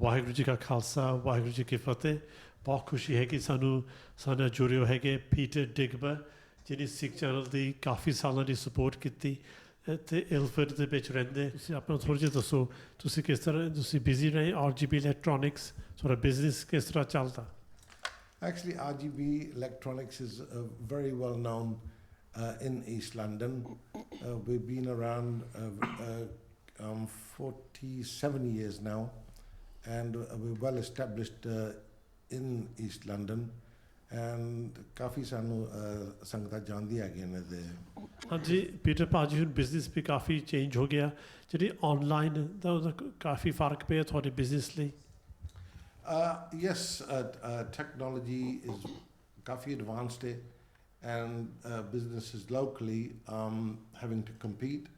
ਵਾਹਿਗੁਰੂ ਜੀ ਕਾ ਖਾਲਸਾ ਵਾਹਿਗੁਰੂ ਜੀ ਕੀ ਫਤਿਹ। ਬਹੁਤ ਖੁਸ਼ੀ ਹੈ ਕਿ ਸਾਡੇ ਜੁੜੇ ਹੋਏ ਹੈਗੇ ਪੀਟਰ ਡਿਗਵਾ, ਜਿਹਨੇ ਸਿੱਖ ਚੈਨਲ ਦੀ ਕਾਫੀ ਸਾਲਾਂ ਦੀ ਸਪੋਰਟ ਕੀਤੀ ਅਤੇ ਇਲਫਰਡ ਦੇ ਵਿੱਚ ਰਹਿੰਦੇ। ਤੁਸੀਂ ਆਪਣਾ ਥੋੜ੍ਹਾ ਜਿਹਾ ਦੱਸੋ, ਤੁਸੀਂ ਕਿਸ ਤਰ੍ਹਾਂ ਤੁਸੀਂ ਬਿਜ਼ੀ ਰਹੇ? RGB ਇਲੈਕਟ੍ਰੋਨਿਕਸ ਤੁਹਾਡਾ ਬਿਜ਼ਨਸ ਕਿਸ ਤਰ੍ਹਾਂ ਚੱਲਦਾ? Actually, RGB Electronics is very well known in East London. We've been around 47 years now, and we're well established in East London. And ਕਾਫੀ ਸਾਨੂੰ ਸੰਗਤਾਂ ਜਾਣਦੀ ਹੈਗੀਆਂ ਨੇ ਤੇ ਹਾਂਜੀ ਪੀਟਰ ਭਾਜੀ, ਹੁਣ ਬਿਜ਼ਨਸ ਵੀ ਕਾਫੀ ਚੇਂਜ ਹੋ ਗਿਆ, ਜਿਹੜੀ ਆਨਲਾਈਨ ਦਾ ਉਹਦਾ ਕਾਫੀ ਫਰਕ ਪਿਆ ਤੁਹਾਡੇ ਬਿਜ਼ਨਸ ਲਈ? Yes, technology is coffee advanced and businesses locally having to compete.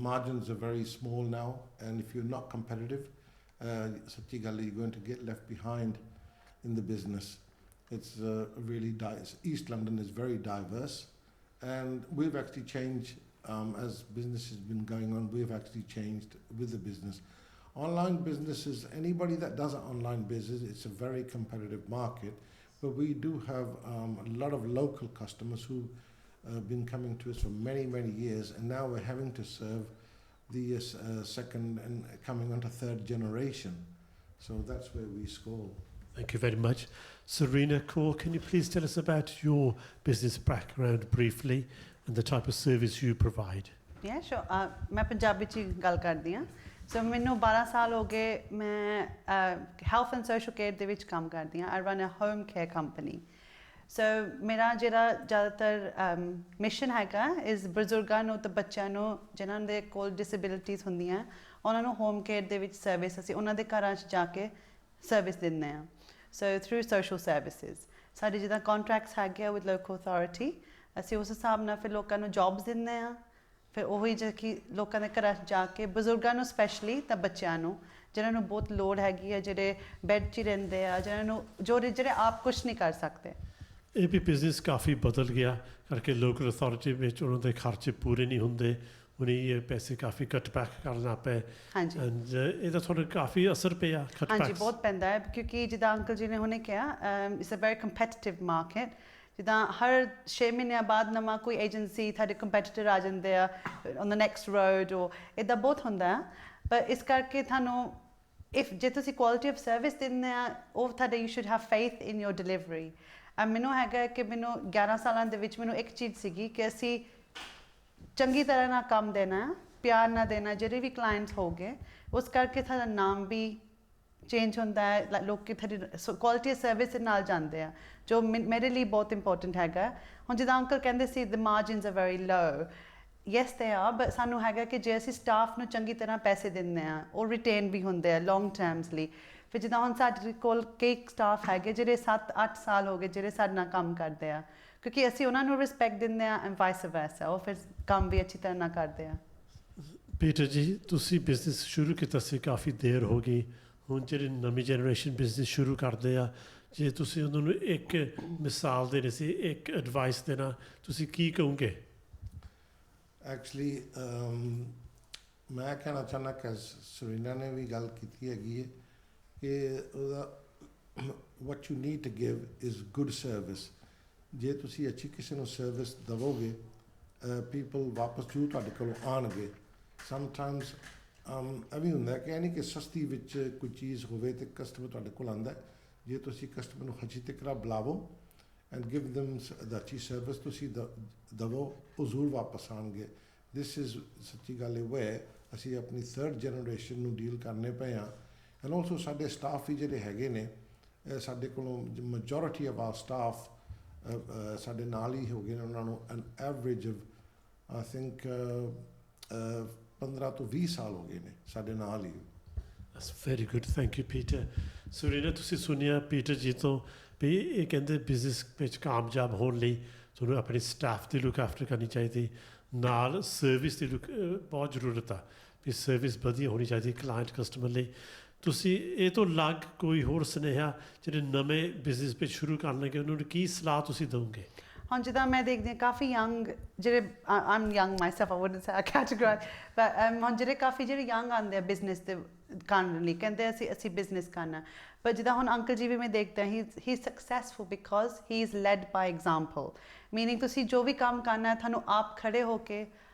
Margins are very small now, and if you're not competitive, ਸੱਚੀ ਗੱਲ you're going to get left behind in the business. It's really East London is very diverse, and we've actually changed as business has been going on. We've actually changed with the business. Online businesses, anybody that does an online business, it's a very competitive market, but we do have a lot of local customers who have been coming to us for many years, and now we're having to serve the second and coming on to third generation. So that's where we score. Thank you very much. Serena Kaur, can you please tell us about your business background briefly and the type of service you provide? Yeah, sure. मैं पंजाबी च गल करदी हां। सो मैनू 12 साल हो गए, मैं हेल्थ एंड सोशल केयर दे विच काम करदी हां। I run a home care company. So मेरा जिहड़ा ज़्यादातर मिशन हैगा इस बजुर्गां नूं ते बच्चों नूं जिन्हां दे कोल डिसेबिलिटीज़ हुंदियां उन्हां नूं होम केयर दे विच सर्विस असीं उन्हां दे घरां च जाके सर्विस दिंदे हां। सो थ्रू सोशल सर्विसिज साडे जिद्दां कॉन्ट्रैक्ट्स हैगे विद लोकल अथॉरिटी, असीं उस हिसाब नाल फिर लोकां नूं जॉब्स दिंदे हां। फिर ਉਹੀ ਜੇ ਕਿ ਲੋਕਾਂ ਦੇ ਘਰਾਂ 'ਚ ਜਾ ਕੇ ਬਜ਼ੁਰਗਾਂ ਨੂੰ ਸਪੈਸ਼ਲੀ ਤਾਂ ਬੱਚਿਆਂ ਨੂੰ ਜਿਹਨਾਂ ਨੂੰ ਬਹੁਤ ਲੋੜ ਹੈਗੀ ਹੈ, ਜਿਹੜੇ ਬੈੱਡ 'ਚ ਹੀ ਰਹਿੰਦੇ ਆ, ਜਿਹਨਾਂ ਨੂੰ ਜਿਹੜੇ ਆਪ ਕੁਛ ਨਹੀਂ ਕਰ ਸਕਦੇ। ਇਹ ਵੀ ਬਿਜ਼ਨਸ ਕਾਫੀ ਬਦਲ ਗਿਆ ਕਰਕੇ ਲੋਕਲ ਅਥਾਰਟੀ ਵਿੱਚ ਉਹਨਾਂ ਦੇ ਖਰਚੇ ਪੂਰੇ ਨਹੀਂ ਹੁੰਦੇ, ਉਹਨੇ ਇਹ ਪੈਸੇ ਕਾਫੀ ਕੱਟ ਬੈਕ ਕਰਨਾ ਪਏ। ਹਾਂਜੀ, ਇਹਦਾ ਤੁਹਾਨੂੰ ਕਾਫੀ ਅਸਰ ਪਿਆ? ਹਾਂਜੀ ਬਹੁਤ ਪੈਂਦਾ ਹੈ, ਕਿਉਂਕਿ ਜਿੱਦਾਂ ਅੰਕਲ ਜੀ ਨੇ ਹੁਣੇ ਕਿਹਾ ਇਟਸ ਅ ਵੈਰੀ ਕੰਪੈਟੀਟਿਵ ਮਾਰਕੀਟ। ਜਿੱਦਾਂ ਹਰ 6 ਮਹੀਨਿਆਂ ਬਾਅਦ ਨਵਾਂ ਕੋਈ ਏਜੰਸੀ ਤੁਹਾਡੇ ਕੰਪੈਟੀਟਰ ਆ ਜਾਂਦੇ ਆ ਔਨ ਦ ਨੈਕਸਟ ਰੋਡ, ਉਹ ਇੱਦਾਂ ਬਹੁਤ ਹੁੰਦਾ ਆ। ਪਰ ਇਸ ਕਰਕੇ ਤੁਹਾਨੂੰ ਜੇ ਤੁਸੀਂ ਕੁਆਲਿਟੀ ਆਫ ਸਰਵਿਸ ਦਿੰਦੇ ਆ, ਉਹ ਤੁਹਾਡੇ you should have faith in your delivery. ਮੈਨੂੰ ਹੈਗਾ ਕਿ ਮੈਨੂੰ 11 ਸਾਲਾਂ ਦੇ ਵਿੱਚ ਮੈਨੂੰ ਇੱਕ ਚੀਜ਼ ਸੀਗੀ ਕਿ ਅਸੀਂ ਚੰਗੀ ਤਰ੍ਹਾਂ ਨਾਲ ਕੰਮ ਦੇਣਾ, ਪਿਆਰ ਨਾਲ ਦੇਣਾ, ਜਿਹੜੇ ਵੀ ਕਲਾਇੰਟਸ ਹੋ ਗਏ। ਉਸ ਕਰਕੇ ਤੁਹਾਡਾ ਨਾਮ ਵੀ ਚੇਂਜ ਹੁੰਦਾ ਹੈ, ਲੋਕ ਤੁਹਾਡੀ ਕੁਆਲਿਟੀ ਸਰਵਿਸ ਦੇ ਨਾਲ ਜਾਂਦੇ ਆ, ਜੋ ਮੇਰੇ ਲਈ ਬਹੁਤ ਇੰਪੋਰਟੈਂਟ ਹੈਗਾ। ਹੁਣ ਜਿੱਦਾਂ ਅੰਕਲ ਕਹਿੰਦੇ ਸੀ ਦ margins are very low, yes ਦੇ ਆ, ਬਟ ਸਾਨੂੰ ਹੈਗਾ ਕਿ ਜੇ ਅਸੀਂ ਸਟਾਫ ਨੂੰ ਚੰਗੀ ਤਰ੍ਹਾਂ ਪੈਸੇ ਦਿੰਦੇ ਹਾਂ, ਉਹ ਰਿਟੇਨ ਵੀ ਹੁੰਦੇ ਆ ਲੌਂਗ ਟਰਮਸ ਲਈ। ਫਿਰ ਜਿੱਦਾਂ ਹੁਣ ਸਾਡੇ ਕੋਲ ਕਈ ਸਟਾਫ ਹੈਗੇ ਜਿਹੜੇ 7-8 ਸਾਲ ਹੋ ਗਏ ਜਿਹੜੇ ਸਾਡੇ ਨਾਲ ਕੰਮ ਕਰਦੇ ਆ, ਕਿਉਂਕਿ ਅਸੀਂ ਉਹਨਾਂ ਨੂੰ ਰਿਸਪੈਕਟ ਦਿੰਦੇ ਹਾਂ ਐਂਡ ਵਾਈਸ ਵਰਸਾ, ਉਹ ਫਿਰ ਕੰਮ ਵੀ ਅੱਛੀ ਤਰ੍ਹਾਂ ਨਾਲ ਕਰਦੇ ਆ। ਪੀਟਰ ਜੀ, ਤੁਸੀਂ ਬਿਜ਼ਨਸ ਸ਼ੁਰੂ ਕੀਤਾ ਸੀ ਕਾਫੀ ਦੇਰ ਹੋ ਗਈ, ਹੁਣ ਜਿਹੜੀ ਨਵੀਂ ਜਨਰੇਸ਼ਨ ਬਿਜ਼ਨਸ ਸ਼ੁਰੂ ਕਰਦੇ ਆ, ਜੇ ਤੁਸੀਂ ਉਹਨਾਂ ਨੂੰ ਇੱਕ ਮਿਸਾਲ ਦੇਣੀ ਸੀ, ਇੱਕ ਐਡਵਾਈਸ ਦੇਣਾ, ਤੁਸੀਂ ਕੀ ਕਹੋਗੇ? ਐਕਚੁਅਲੀ ਮੈਂ ਕਹਿਣਾ ਚਾਹੁੰਦਾ ਕਿ ਸਰੀਨਾ ਨੇ ਵੀ ਗੱਲ ਕੀਤੀ ਹੈਗੀ ਹੈ ਕਿ ਉਹਦਾ what you need to give is good service. ਜੇ ਤੁਸੀਂ ਅੱਛੀ ਕਿਸੇ ਨੂੰ ਸਰਵਿਸ ਦੇਵੋਗੇ, ਪੀਪਲ ਵਾਪਸ ਜ਼ਰੂਰ ਤੁਹਾਡੇ ਕੋਲ ਆਉਣਗੇ। ਸਮਟਾਈਮਸ ਇਹ ਵੀ ਹੁੰਦਾ ਕਿ ਇਹ ਨਹੀਂ ਕਿ ਸਸਤੀ ਵਿੱਚ ਕੋਈ ਚੀਜ਼ ਹੋਵੇ ਅਤੇ ਕਸਟਮਰ ਤੁਹਾਡੇ ਕੋਲ ਆਉਂਦਾ। ਜੇ ਤੁਸੀਂ ਕਸਟਮਰ ਨੂੰ ਅੱਛੀ ਤਰ੍ਹਾਂ ਬੁਲਾਵੋ ਐਂਡ ਗਿਵ ਦਮ ਦ ਅੱਛੀ ਸਰਵਿਸ ਤੁਸੀਂ ਦੇਵੋ, ਉਹ ਜ਼ਰੂਰ ਵਾਪਸ ਆਉਣਗੇ। ਦਿਸ ਇਜ਼ ਸੱਚੀ ਗੱਲ ਹੈ ਵੇ ਅਸੀਂ ਆਪਣੀ ਥਰਡ ਜਨਰੇਸ਼ਨ ਨੂੰ ਡੀਲ ਕਰਨੇ ਪਏ ਹਾਂ। ਐਂਡ ਆਲਸੋ ਸਾਡੇ ਸਟਾਫ ਵੀ ਜਿਹੜੇ ਹੈਗੇ ਨੇ, ਸਾਡੇ ਕੋਲੋਂ ਮੈਜੋਰਿਟੀ ਆਫ ਆਰ ਸਟਾਫ ਸਾਡੇ ਨਾਲ ਹੀ ਹੋ ਗਏ ਨੇ। ਉਹਨਾਂ ਨੂੰ ਐਨ ਐਵਰੇਜ ਆਫ ਆਈ ਥਿੰਕ 15 ਤੋਂ 20 ਸਾਲ ਹੋ ਗਏ ਨੇ ਸਾਡੇ ਨਾਲ ਹੀ। That's very good, thank you Peter. ਸੁਰੀਨਾ, ਤੁਸੀਂ ਸੁਣਿਆ ਪੀਟਰ ਜੀ ਤੋਂ ਵੀ ਇਹ ਕਹਿੰਦੇ ਬਿਜ਼ਨਸ ਵਿੱਚ ਕਾਮਯਾਬ ਹੋਣ ਲਈ ਤੁਹਾਨੂੰ ਆਪਣੇ ਸਟਾਫ ਦੀ ਲੁੱਕ ਆਫਟਰ ਕਰਨੀ ਚਾਹੀਦੀ, ਨਾਲ ਸਰਵਿਸ ਦੀ ਬਹੁਤ ਜ਼ਰੂਰਤ ਆ ਵੀ ਸਰਵਿਸ ਵਧੀਆ ਹੋਣੀ ਚਾਹੀਦੀ ਕਲਾਇੰਟ ਕਸਟਮਰ ਲਈ। ਤੁਸੀਂ ਇਹ ਤੋਂ ਅਲੱਗ ਕੋਈ ਹੋਰ ਸੁਨੇਹਾ ਜਿਹੜੇ ਨਵੇਂ ਬਿਜ਼ਨਸ ਵਿੱਚ ਸ਼ੁਰੂ ਕਰਨ ਲੱਗੇ ਉਹਨਾਂ ਨੂੰ ਕੀ ਸਲਾਹ ਤੁਸੀਂ ਦਿਓਗੇ? ਹੁਣ ਜਿੱਦਾਂ ਮੈਂ ਦੇਖਦੀ ਹਾਂ ਕਾਫੀ ਯੰਗ ਜਿਹੜੇ ਆਮ young myself I wouldn't say categorise, but ਹੁਣ ਜਿਹੜੇ ਕਾਫੀ ਜਿਹੜੇ ਯੰਗ ਆਉਂਦੇ ਆ ਬਿਜ਼ਨਸ ਦੇ ਕਰਨ ਲਈ ਕਹਿੰਦੇ ਅਸੀਂ ਬਿਜ਼ਨਸ ਕਰਨਾ ਪਰ ਜਿੱਦਾਂ ਹੁਣ ਅੰਕਲ ਜੀ ਵੀ ਮੈਂ ਦੇਖਦਾ ਹੀ successful because he is led by example meaning ਤੁਸੀਂ ਜੋ ਵੀ ਕੰਮ ਕਰਨਾ ਤੁਹਾਨੂੰ ਆਪ ਖੜੇ ਹੋ ਕੇ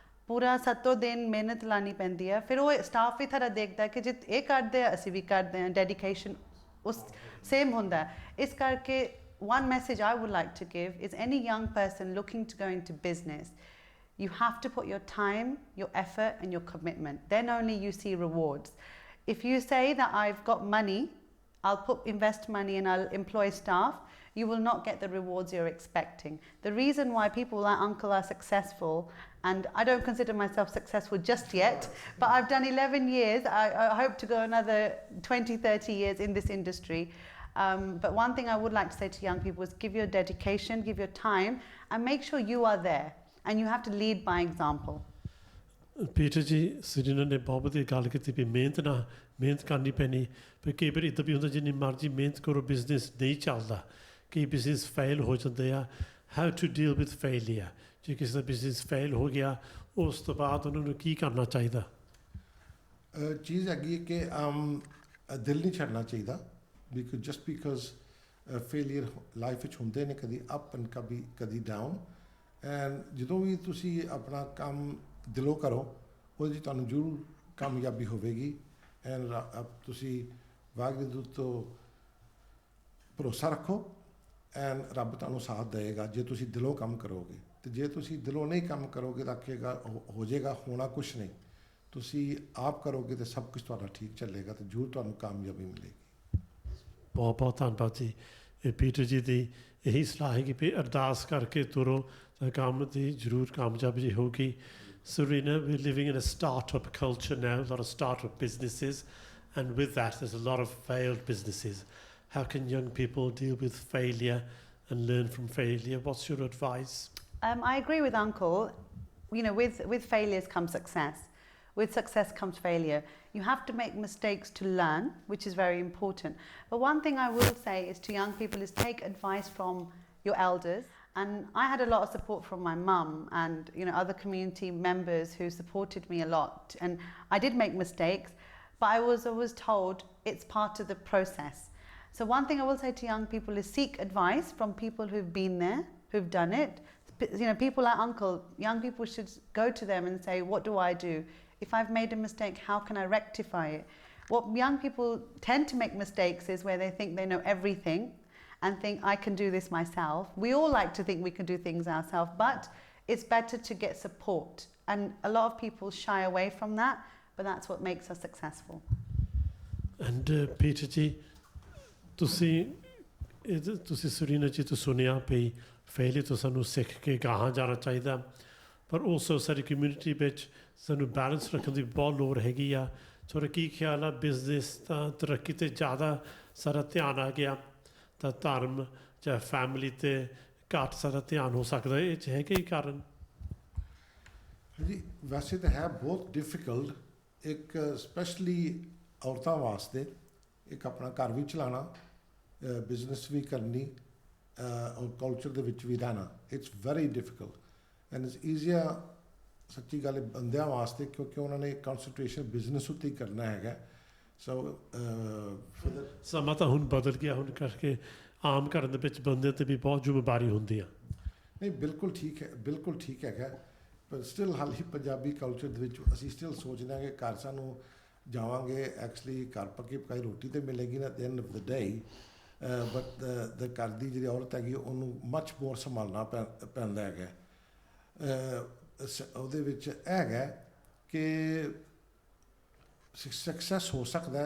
ਪੂਰਾ 7 ਦਿਨ ਮਿਹਨਤ ਲਾਣੀ ਪੈਂਦੀ ਹੈ ਫਿਰ ਉਹ ਸਟਾਫ ਵੀ ਤੁਹਾਡਾ ਦੇਖਦਾ ਕਿ ਜੇ ਇਹ ਕਰਦੇ ਆ ਅਸੀਂ ਵੀ ਕਰਦੇ ਹਾਂ ਡੈਡੀਕੇਸ਼ਨ ਉਸ ਸੇਮ ਹੁੰਦਾ ਇਸ ਕਰਕੇ one message I would like to give is any young person looking to go into business, you have to put your time, your effort and your commitment. Then only you see rewards. If you say that I've got money, I'll invest money and I'll employ staff, you will not get the rewards you're expecting. The reason why people like Uncle are successful, and I don't consider myself successful just yet, but I've done 11 years, I hope to go another 20, 30 years in this industry. But one thing I would like to say to young people is give your dedication, give your time, and make sure you are there. And you have to lead by example. Peter ਜੀ ਸਰੀਨਾ ਨੇ ਬਹੁਤ ਵਧੀਆ ਗੱਲ ਕੀਤੀ ਵੀ ਮਿਹਨਤ ਕਰਨੀ ਪੈਣੀ ਪਰ ਕਈ ਵਾਰ ਇੱਦਾਂ ਵੀ ਹੁੰਦਾ ਜਿੰਨੀ ਮਰਜ਼ੀ ਮਿਹਨਤ ਕਰੋ ਬਿਜ਼ਨਸ ਨਹੀਂ ਚੱਲਦਾ ਕਈ ਬਿਜ਼ਨਸ ਫੇਲ ਹੋ ਜਾਂਦੇ ਆ how to deal with failure ਜੇ ਕਿਸੇ ਦਾ ਬਿਜ਼ਨਸ ਫੇਲ ਹੋ ਗਿਆ ਉਸ ਤੋਂ ਬਾਅਦ ਉਹਨਾਂ ਨੂੰ ਕੀ ਕਰਨਾ ਚਾਹੀਦਾ ਚੀਜ਼ ਹੈਗੀ ਕਿ ਦਿਲ ਨਹੀਂ ਛੱਡਣਾ ਚਾਹੀਦਾ because just because failure life ਵਿੱਚ ਹੁੰਦੇ ਨੇ ਕਦੀ ਅਪ ਐਂਡ ਕਦੀ ਡਾਊਨ ਐਂਡ ਜਦੋਂ ਵੀ ਤੁਸੀਂ ਆਪਣਾ ਕੰਮ ਦਿਲੋਂ ਕਰੋ ਉਹਦੇ 'ਚ ਤੁਹਾਨੂੰ ਜ਼ਰੂਰ ਕਾਮਯਾਬੀ ਹੋਵੇਗੀ ਐਂਡ ਤੁਸੀਂ ਵਾਹਿਗੁਰੂ ਤੋਂ ਭਰੋਸਾ ਰੱਖੋ ਐਂਡ ਰੱਬ ਤੁਹਾਨੂੰ ਸਾਥ ਦੇਵੇਗਾ ਜੇ ਤੁਸੀਂ ਦਿਲੋਂ ਕੰਮ ਕਰੋਗੇ ਅਤੇ ਜੇ ਤੁਸੀਂ ਦਿਲੋਂ ਨਹੀਂ ਕੰਮ ਕਰੋਗੇ ਤਾਂ ਆਖੇਗਾ ਹੋ ਜਾਏਗਾ ਹੋਣਾ ਕੁਛ ਨਹੀਂ ਤੁਸੀਂ ਆਪ ਕਰੋਗੇ ਤਾਂ ਸਭ ਕੁਛ ਤੁਹਾਡਾ ਠੀਕ ਚੱਲੇਗਾ ਅਤੇ ਜ਼ਰੂਰ ਤੁਹਾਨੂੰ ਕਾਮਯਾਬੀ ਮਿਲੇਗੀ ਬਹੁਤ ਬਹੁਤ ਧੰਨਵਾਦ ਜੀ ਇਹ ਪੀਟਰ ਜੀ ਦੀ ਇਹੀ ਸਲਾਹ ਹੈ ਕਿ ਵੀ ਅਰਦਾਸ ਕਰਕੇ ਤੁਰੋ ਤਾਂ ਕੰਮ ਦੀ ਜ਼ਰੂਰ ਕਾਮਯਾਬੀ ਹੋਊਗੀ Serena, we're living in a startup culture now, a lot of startup businesses, and with that there's a lot of failed businesses. How can young people deal with failure and learn from failure? What's your advice? I agree with Uncle. You know, with failures comes success. With success comes failure. You have to make mistakes to learn, which is very important. But one thing I will say is to young people is take advice from your elders. And I had a lot of support from my mum and other community members who supported me a lot. And I did make mistakes, but I was always told it's part of the process. So one thing I will say to young people is seek advice from people who've been there, who've done it. People like Uncle, young people should go to them and say, what do I do? If I've made a mistake, how can I rectify it? What young people tend to make mistakes is where they think they know everything and think I can do this myself. We all like to think we can do things ourselves, but it's better to get support. And a lot of people shy away from that, but that's what makes us successful. And Peter ji, ਤੁਸੀਂ ਸੁਰੀਨਾ ਜੀ ਤੋਂ ਸੁਣਿਆ ਵੀ failure ਤੋਂ ਸਾਨੂੰ ਸਿੱਖ ਕੇ ਗਾਹਾਂ ਜਾਣਾ ਚਾਹੀਦਾ ਪਰ also ਸਾਡੀ ਕਮਿਊਨਿਟੀ ਵਿੱਚ ਸਾਨੂੰ ਬੈਲੈਂਸ ਰੱਖਣ ਦੀ ਬਹੁਤ ਲੋੜ ਹੈਗੀ ਆ ਤੁਹਾਡਾ ਕੀ ਖਿਆਲ ਆ ਬਿਜ਼ਨਸ ਤਾਂ ਤਰੱਕੀ 'ਤੇ ਜ਼ਿਆਦਾ ਸਾਰਾ ਧਿਆਨ ਆ ਗਿਆ ਤਾਂ ਧਰਮ ਜਾਂ ਫੈਮਿਲੀ 'ਤੇ ਘੱਟ ਸਾਰਾ ਧਿਆਨ ਹੋ ਸਕਦਾ ਇਹ 'ਚ ਹੈ ਕਈ ਕਾਰਨ ਜੀ ਵੈਸੇ ਤਾਂ ਹੈ ਬਹੁਤ ਡਿਫਿਕਲਟ ਇੱਕ ਸਪੈਸ਼ਲੀ ਔਰਤਾਂ ਵਾਸਤੇ ਇੱਕ ਆਪਣਾ ਘਰ ਵੀ ਚਲਾਉਣਾ ਬਿਜ਼ਨਸ ਵੀ ਕਰਨੀ ਔਰ ਕਲਚਰ ਦੇ ਵਿੱਚ ਵੀ ਰਹਿਣਾ it's very difficult and it's easier ਸੱਚੀ ਗੱਲ ਬੰਦਿਆਂ ਵਾਸਤੇ ਕਿਉਂਕਿ ਉਹਨਾਂ ਨੇ ਕੰਸਨਟ੍ਰੇਸ਼ਨ ਬਿਜ਼ਨਸ ਉੱਤੇ ਹੀ ਕਰਨਾ ਹੈਗਾ ਸਮਾਂ ਤਾਂ ਹੁਣ ਬਦਲ ਗਿਆ ਹੁਣ ਕਰਕੇ ਆਮ ਘਰਾਂ ਦੇ ਵਿੱਚ ਬੰਦੇ 'ਤੇ ਵੀ ਬਹੁਤ ਜ਼ਿੰਮੇਵਾਰੀ ਹੁੰਦੀ ਆ ਨਹੀਂ ਬਿਲਕੁਲ ਠੀਕ ਹੈਗਾ ਪਰ ਸਟਿਲ ਹਾਲੀ ਪੰਜਾਬੀ ਕਲਚਰ ਦੇ ਵਿੱਚ ਅਸੀਂ ਸਟਿਲ ਸੋਚਦੇ ਹਾਂ ਕਿ ਘਰ ਸਾਨੂੰ ਜਾਵਾਂਗੇ ਐਕਚੁਅਲੀ ਘਰ ਪੱਕੀ ਪਕਾਈ ਰੋਟੀ ਤਾਂ ਮਿਲੇਗੀ ਨਾ at the end of the day but ਦ ਘਰ ਦੀ ਜਿਹੜੀ ਔਰਤ ਹੈਗੀ ਉਹਨੂੰ ਮੱਚ ਮੋਰ ਸੰਭਾਲਣਾ ਪੈਂਦਾ ਹੈਗਾ ਉਹਦੇ ਵਿੱਚ ਹੈਗਾ ਕਿ ਸਕਸੈਸ ਹੋ ਸਕਦਾ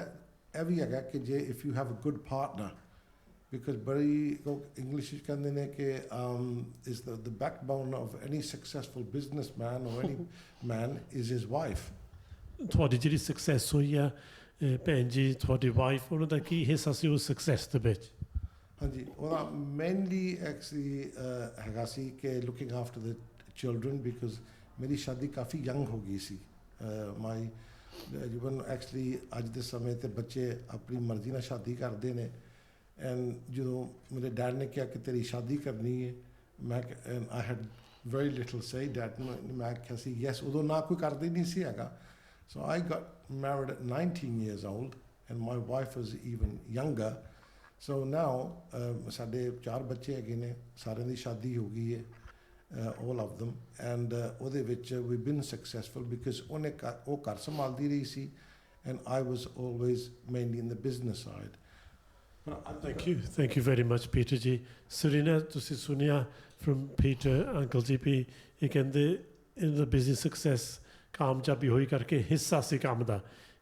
ਇਹ ਵੀ ਹੈਗਾ ਕਿ ਜੇ if you have a good partner because ਬੜੀ ਇੰਗਲਿਸ਼ ਵਿੱਚ ਕਹਿੰਦੇ ਨੇ ਕਿ is the backbone of any successful businessman ਔਰ any man is his wife ਤੁਹਾਡੀ ਜਿਹੜੀ ਸਕਸੈਸ ਹੋਈ ਆ ਭੈਣ ਜੀ ਤੁਹਾਡੀ ਵਾਈਫ ਉਹਨਾਂ ਦਾ ਕੀ ਹਿੱਸਾ ਸੀ ਉਸ ਸਕਸੈਸ ਦੇ ਵਿੱਚ ਹਾਂਜੀ ਉਹਦਾ ਮੇਨਲੀ ਐਕਚੁਅਲੀ ਹੈਗਾ ਸੀ ਕਿ looking after the children because ਮੇਰੀ ਸ਼ਾਦੀ ਕਾਫੀ ਯੰਗ ਹੋ ਗਈ ਸੀ ਮਾਈ ਜੀਵਨ ਐਕਚੁਅਲੀ ਅੱਜ ਦੇ ਸਮੇਂ 'ਤੇ ਬੱਚੇ ਆਪਣੀ ਮਰਜ਼ੀ ਨਾਲ ਸ਼ਾਦੀ ਕਰਦੇ ਨੇ ਐਂਡ ਜਦੋਂ ਮੇਰੇ ਡੈਡ ਨੇ ਕਿਹਾ ਕਿ ਤੇਰੀ ਸ਼ਾਦੀ ਕਰਨੀ ਹੈ ਮੈਂ I had very little say dad ਮੈਂ ਕਿਹਾ ਸੀ ਯੈਸ ਉਦੋਂ ਨਾ ਕੋਈ ਕਰਦੇ ਨਹੀਂ ਸੀ ਹੈਗਾ So I got married at 19 years old, and my wife was even younger. So now, ਸਾਡੇ 4 ਬੱਚੇ ਹੈਗੇ ਨੇ, ਸਾਰਿਆਂ ਦੀ ਸ਼ਾਦੀ ਹੋ ਗਈ ਹੈ, all of them, and ਉਹਦੇ ਵਿੱਚ we've been successful because ਉਹ ਘਰ ਸੰਭਾਲਦੀ ਰਹੀ ਸੀ, and I was always mainly in the business side. Thank you very much, Peter ji. Serena, ਤੁਸੀਂ ਸੁਣਿਆ from Peter, Uncle ਜੀ ਵੀ ਇਹ ਕਹਿੰਦੇ in the business success ਕਾਮਯਾਬੀ ਹੋਈ ਕਰਕੇ ਹਿੱਸਾ ਸੀ ਕੰਮ ਦਾ,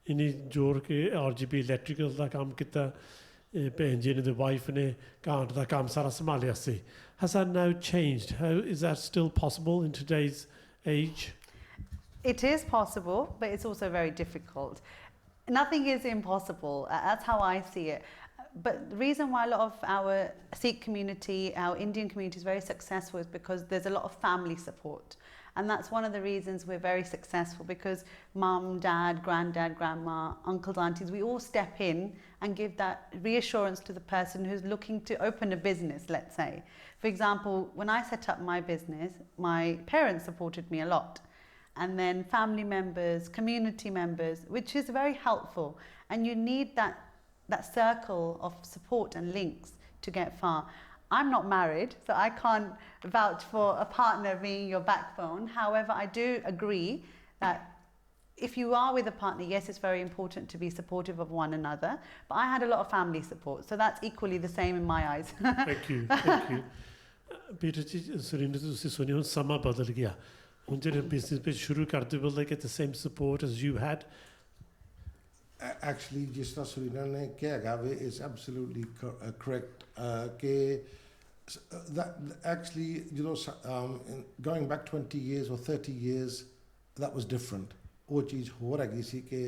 ਇਨੀ ਜੋੜ ਕੇ RGB Electrical ਦਾ ਕੰਮ ਕੀਤਾ, ਭੈਣ ਜੀ ਨੇ the wife ਨੇ ਘਾਟ ਦਾ ਕੰਮ ਸਾਰਾ ਸੰਭਾਲਿਆ ਸੀ. Has that now changed? How is that still possible in today's age? It is possible, but it's also very difficult. Nothing is impossible. That's how I see it. But the reason why a lot of our Sikh community, our Indian community is very successful is because there's a lot of family support. And that's one of the reasons we're very successful, because mum, dad, granddad, grandma, uncles, aunties, we all step in and give that reassurance to the person who's looking to open a business, let's say. For example, when I set up my business, my parents supported me a lot. And then family members, community members, which is very helpful. And you need that circle of support and links to get far. I'm not married, so I can't vouch for a partner being your backbone. However, I do agree that if you are with a partner, yes, it's very important to be supportive of one another. But I had a lot of family support, so that's equally the same in my eyes. Thank you. Thank you. Peter ji, Serena, ਤੁਸੀਂ ਸੁਣਿਆ ਹੁਣ ਸਮਾਂ ਬਦਲ ਗਿਆ, ਹੁਣ ਜਿਹੜੇ business ਵਿੱਚ ਸ਼ੁਰੂ ਕਰਦੇ will they get the same support as you had? Actually, ਜਿਸ ਤਰ੍ਹਾਂ ਸੁਰੀਨਾ ਨੇ ਕਿਹਾ ਹੈਗਾ ਵੇ is absolutely correct. ਕਿ that actually, you know, going back 20 years or 30 years, that was different. ਉਹ ਚੀਜ਼ ਹੋਰ ਹੈਗੀ ਸੀ ਕਿ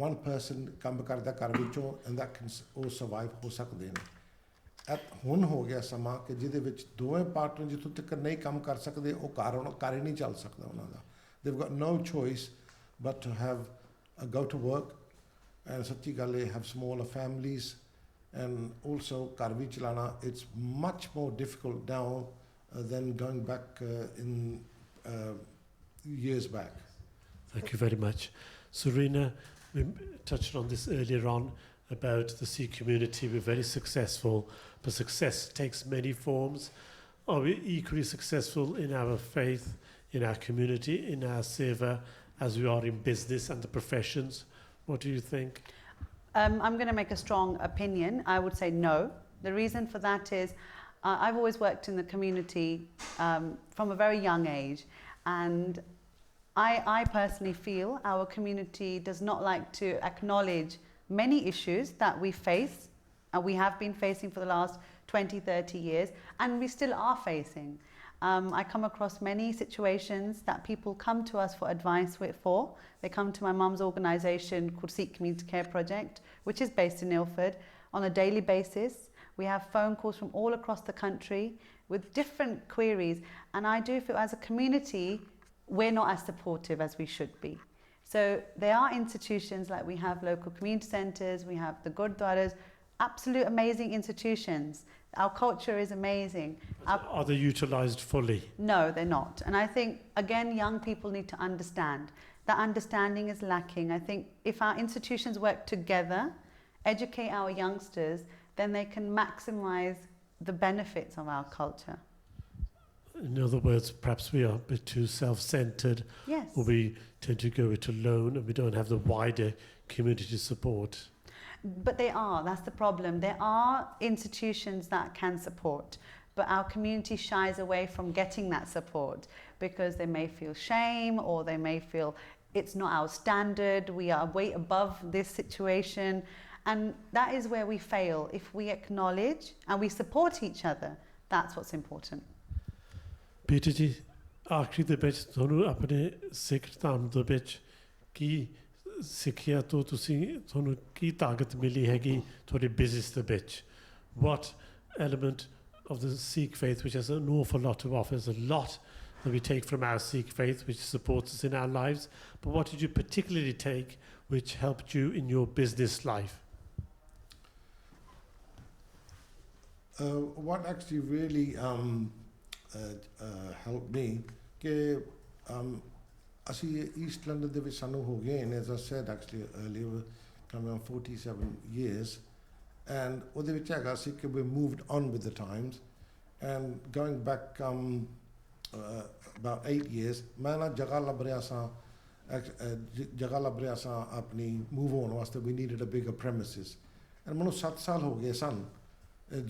one person ਕੰਮ ਕਰਦਾ ਘਰ ਵਿੱਚੋਂ and that can all survive ਹੋ ਸਕਦੇ ਨੇ. ਹੁਣ ਹੋ ਗਿਆ ਸਮਾਂ ਕਿ ਜਿਹਦੇ ਵਿੱਚ ਦੋਵੇਂ ਪਾਰਟਨਰ ਜਿੱਥੋਂ ਤੱਕ ਨਹੀਂ ਕੰਮ ਕਰ ਸਕਦੇ ਉਹ ਘਰ ਹੀ ਨਹੀਂ ਚੱਲ ਸਕਦਾ ਉਹਨਾਂ ਦਾ. They've got no choice but to have go to work, and ਸੱਚੀ ਗੱਲ ਹੈ, have smaller families, and also ਘਰ ਵੀ ਚਲਾਣਾ, it's much more difficult now than going back in years back. Thank you very much. Serena, we touched on this earlier on about the Sikh community. We're very successful, but success takes many forms. Are we equally successful in our faith, in our community, in our seva, as we are in business and the professions? What do you think? I'm going to make a strong opinion. I would say no. The reason for that is I've always worked in the community from a very young age, and I personally feel our community does not like to acknowledge many issues that we face, and we have been facing for the last 20, 30 years, and we still are facing. I come across many situations that people come to us for advice for. They come to my mum's organisation called Sikh Community Care Project, which is based in Ilford, on a daily basis. We have phone calls from all across the country with different queries, and I do feel as a community we're not as supportive as we should be. So there are institutions like we have local community centres, we have the gurdwaras, absolute amazing institutions. Our culture is amazing. Are they utilised fully? No, they're not. And I think, again, young people need to understand. That understanding is lacking. I think if our institutions work together, educate our youngsters, then they can maximise the benefits of our culture. In other words, perhaps we are a bit too self-centred, yes, or we tend to go it alone and we don't have the wider community support. But they are, that's the problem. There are institutions that can support, but our community shies away from getting that support because they may feel shame, or they may feel it's not our standard, we are way above this situation. And that is where we fail. If we acknowledge and we support each other, that's what's important. Peter ji, ਆਖਰੀ ਦੇ ਵਿੱਚ ਤੁਹਾਨੂੰ ਆਪਣੇ ਸਿੱਖ ਧਰਮ ਦੇ ਵਿੱਚ ਕੀ ਸਿੱਖਿਆ ਤੋਂ ਤੁਹਾਨੂੰ ਕੀ ਤਾਕਤ ਮਿਲੀ ਹੈਗੀ ਤੁਹਾਡੇ ਬਿਜ਼ਨਸ ਦੇ ਵਿੱਚ? What element of the Sikh faith, which has an awful lot to offer, there's a lot that we take from our Sikh faith which supports us in our lives, but what did you particularly take which helped you in your business life? What actually really helped me, ਅਸੀਂ East London ਦੇ ਵਿੱਚ ਸਾਨੂੰ ਹੋ ਗਏ ਨੇ, as I said actually earlier, coming on 47 years, and ਉਹਦੇ ਵਿੱਚ ਹੈਗਾ ਸੀ ਕਿ we moved on with the times, and going back about 8 years, ਮੈਂ ਨਾ ਜਗ੍ਹਾ ਲੱਭ ਰਿਹਾ ਸਾਂ, ਜਗ੍ਹਾ ਲੱਭ ਰਿਹਾ ਸਾਂ ਆਪਣੀ move ਹੋਣ ਵਾਸਤੇ, we needed a bigger premises, and ਮੈਨੂੰ 7 ਸਾਲ ਹੋ ਗਏ ਸਨ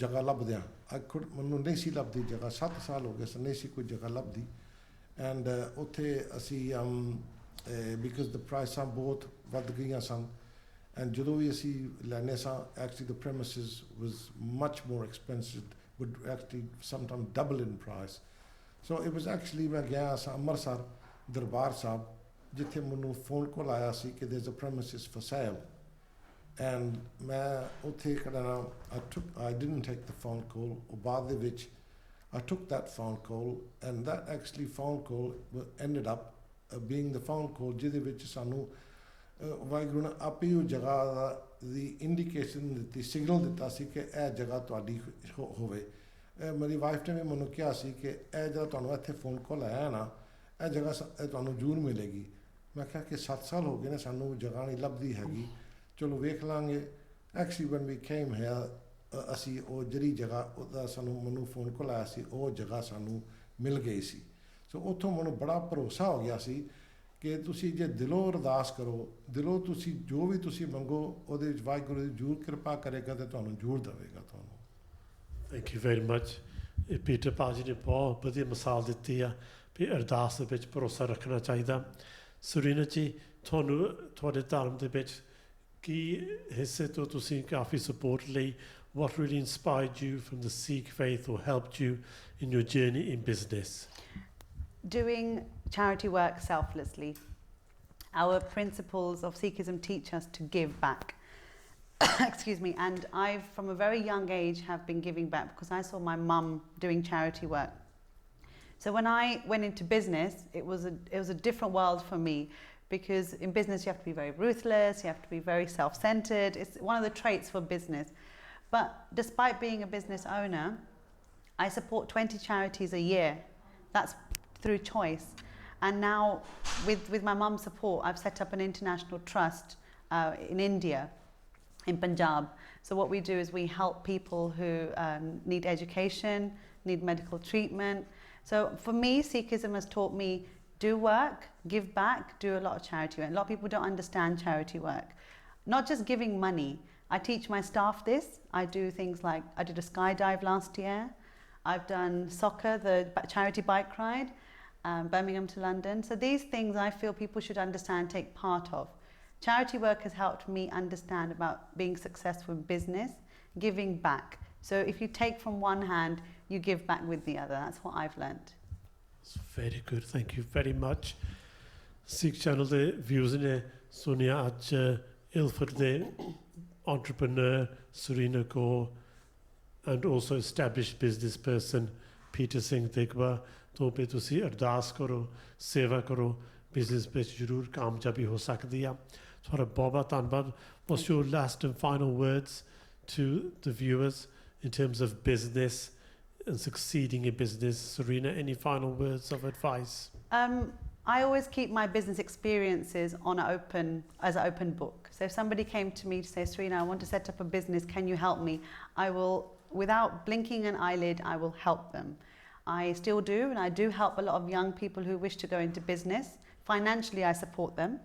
ਜਗ੍ਹਾ ਲੱਭਦਿਆਂ, ਮੈਨੂੰ ਨਹੀਂ ਸੀ ਲੱਭਦੀ ਜਗ੍ਹਾ, 7 ਸਾਲ ਹੋ ਗਏ ਸਨ, ਨਹੀਂ ਸੀ ਕੋਈ ਜਗ੍ਹਾ ਲੱਭਦੀ, and ਉੱਥੇ ਅਸੀਂ because the ਪ੍ਰਾਈਸਾਂ ਬਹੁਤ ਵੱਧ ਗਈਆਂ ਸਨ, and ਜਦੋਂ ਵੀ ਅਸੀਂ ਲੈਂਦੇ ਸਾਂ, actually the premises was much more expensive, would actually sometimes double in price. So it was actually ਮੈਂ ਗਿਆ ਸਾਂ ਅੰਮ੍ਰਿਤਸਰ ਦਰਬਾਰ ਸਾਹਿਬ, ਜਿੱਥੇ ਮੈਨੂੰ ਫੋਨ ਕਾਲ ਆਇਆ ਸੀ ਕਿ there's a premises for sale, and ਮੈਂ ਉੱਥੇ ਕਰਨਾ, I didn't take the phone call, ਉਹ ਬਾਅਦ ਦੇ ਵਿੱਚ I took that phone call, and that actually phone call ended up being the phone call ਜਿਹਦੇ ਵਿੱਚ ਸਾਨੂੰ ਵਾਹਿਗੁਰੂ ਨੇ ਆਪੇ ਹੀ ਉਹ ਜਗ੍ਹਾ ਦੀ ਇੰਡੀਕੇਸ਼ਨ ਦਿੱਤੀ, ਸਿਗਨਲ ਦਿੱਤਾ ਸੀ ਕਿ ਇਹ ਜਗ੍ਹਾ ਤੁਹਾਡੀ ਹੋਵੇ। ਮੇਰੀ ਵਾਈਫ ਨੇ ਵੀ ਮੈਨੂੰ ਕਿਹਾ ਸੀ ਕਿ ਇਹ ਜਿਹੜਾ ਤੁਹਾਨੂੰ ਇੱਥੇ ਫੋਨ ਕਾਲ ਆਇਆ ਨਾ, ਇਹ ਜਗ੍ਹਾ ਤੁਹਾਨੂੰ ਜ਼ਰੂਰ ਮਿਲੇਗੀ। ਮੈਂ ਕਿਹਾ ਕਿ 7 ਸਾਲ ਹੋ ਗਏ ਨੇ ਸਾਨੂੰ ਜਗ੍ਹਾ ਨਹੀਂ ਲੱਭਦੀ ਹੈਗੀ, ਚਲੋ ਵੇਖ ਲਾਂਗੇ। Actually when we came here, ਅਸੀਂ ਉਹ ਜਿਹੜੀ ਜਗ੍ਹਾ ਉਹਦਾ ਮੈਨੂੰ ਫੋਨ ਕਾਲ ਆਇਆ ਸੀ, ਉਹ ਜਗ੍ਹਾ ਸਾਨੂੰ ਮਿਲ ਗਈ ਸੀ। ਸੋ ਉੱਥੋਂ ਮੈਨੂੰ ਬੜਾ ਭਰੋਸਾ ਹੋ ਗਿਆ ਸੀ ਕਿ ਤੁਸੀਂ ਜੇ ਦਿਲੋਂ ਅਰਦਾਸ ਕਰੋ, ਦਿਲੋਂ ਤੁਸੀਂ ਜੋ ਵੀ ਤੁਸੀਂ ਮੰਗੋ, ਉਹਦੇ ਵਿੱਚ ਵਾਹਿਗੁਰੂ ਦੀ ਜ਼ਰੂਰ ਕਿਰਪਾ ਕਰੇਗਾ ਤੇ ਤੁਹਾਨੂੰ ਜ਼ਰੂਰ ਦੇਵੇਗਾ ਤੁਹਾਨੂੰ। Thank you very much. Peter ਭਾਜੀ ਨੇ ਬਹੁਤ ਵਧੀਆ ਮਿਸਾਲ ਦਿੱਤੀ ਆ ਵੀ ਅਰਦਾਸ ਦੇ ਵਿੱਚ ਭਰੋਸਾ ਰੱਖਣਾ ਚਾਹੀਦਾ। ਸੁਰੀਨਾ ਜੀ, ਤੁਹਾਨੂੰ ਤੁਹਾਡੇ ਧਰਮ ਦੇ ਵਿੱਚ ਕੀ ਹਿੱਸੇ ਤੋਂ ਤੁਸੀਂ ਕਾਫੀ ਸਪੋਰਟ ਲਈ? What really inspired you from the Sikh faith or helped you in your journey in business? Doing charity work selflessly. Our principles of Sikhism teach us to give back. Excuse me. And I've, from a very young age, have been giving back because I saw my mum doing charity work. So when I went into business, it was a different world for me, because in business you have to be very ruthless, you have to be very self-centered. It's one of the traits for business. But despite being a business owner, I support 20 charities a year. That's through choice. And now with my mum's support, I've set up an international trust in India, in Punjab. So what we do is we help people who need education, need medical treatment. So for me, Sikhism has taught me, do work, give back, do a lot of charity work. A lot of people don't understand charity work. Not just giving money. I teach my staff this. I do things like, I did a skydive last year. I've done soccer, the charity bike ride, Birmingham to London. So these things I feel people should understand, take part of. Charity work has helped me understand about being successful in business, giving back. So if you take from one hand, you give back with the other. That's what I've learnt. It's very good. Thank you very much. Sikh channel ਦੇ views ਨੇ ਸੁਣਿਆ ਅੱਜ ਇਲਫਰਡ ਦੇ entrepreneur Surina Kaur and also established business person Peter Singh Digwa ਤੋਂ ਵੀ ਤੁਸੀਂ ਅਰਦਾਸ ਕਰੋ, ਸੇਵਾ ਕਰੋ, ਬਿਜ਼ਨਸ ਵਿੱਚ ਜ਼ਰੂਰ ਕਾਮਯਾਬੀ ਹੋ ਸਕਦੀ ਆ। ਤੁਹਾਡਾ ਬਹੁਤ ਬਹੁਤ ਧੰਨਵਾਦ। What's your last and final words to the viewers in terms of business and succeeding in business? Surina, any final words of advice? I always keep my business experiences as an open book. So if somebody came to me to say, Serena, I want to set up a business, can you help me? I will, without blinking an eyelid, I will help them. I still do, and I do help a lot of young people who wish to go into business. Financially, I support them,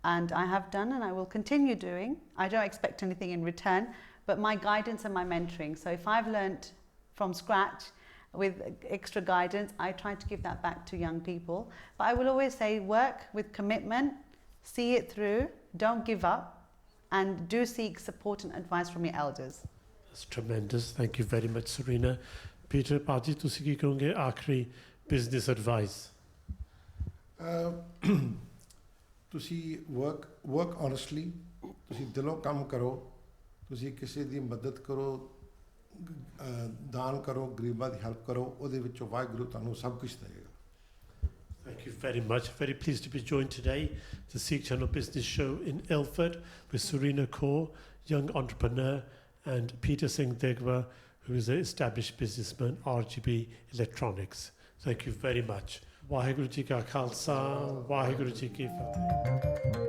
and I have done, and I will continue doing. I don't expect anything in return, but my guidance and my mentoring. So if I've learnt from scratch, with extra guidance, I try to give that back to young people. But I will always say, work with commitment, see it through, don't give up, and do seek support and advice from your elders. That's tremendous. Thank you very much, Serena. Peter, Paji, ਤੁਸੀਂ ਕੀ ਕਹੋਗੇ ਆਖਰੀ business advice? ਤੁਸੀਂ work honestly, ਤੁਸੀਂ ਦਿਲੋਂ ਕੰਮ ਕਰੋ, ਤੁਸੀਂ ਕਿਸੇ ਦੀ ਮਦਦ ਕਰੋ, ਦਾਨ ਕਰੋ, ਗਰੀਬਾਂ ਦੀ ਹੈਲਪ ਕਰੋ, ਉਹਦੇ ਵਿੱਚੋਂ ਵਾਹਿਗੁਰੂ ਤੁਹਾਨੂੰ ਸਭ ਕੁਝ ਦੇਵੇਗਾ। Thank you very much. Very pleased to be joined today, the Sikh Channel Business Show in Ilford with Surina Kaur, young entrepreneur, and Peter Singh Digwa, who is an established businessman, RGB Electronics. Thank you very much. Waheguru ji ਕਾ ਖਾਲਸਾ ਵਾਹਿਗੁਰੂ ਜੀ ਕੀ ਫਤਿਹ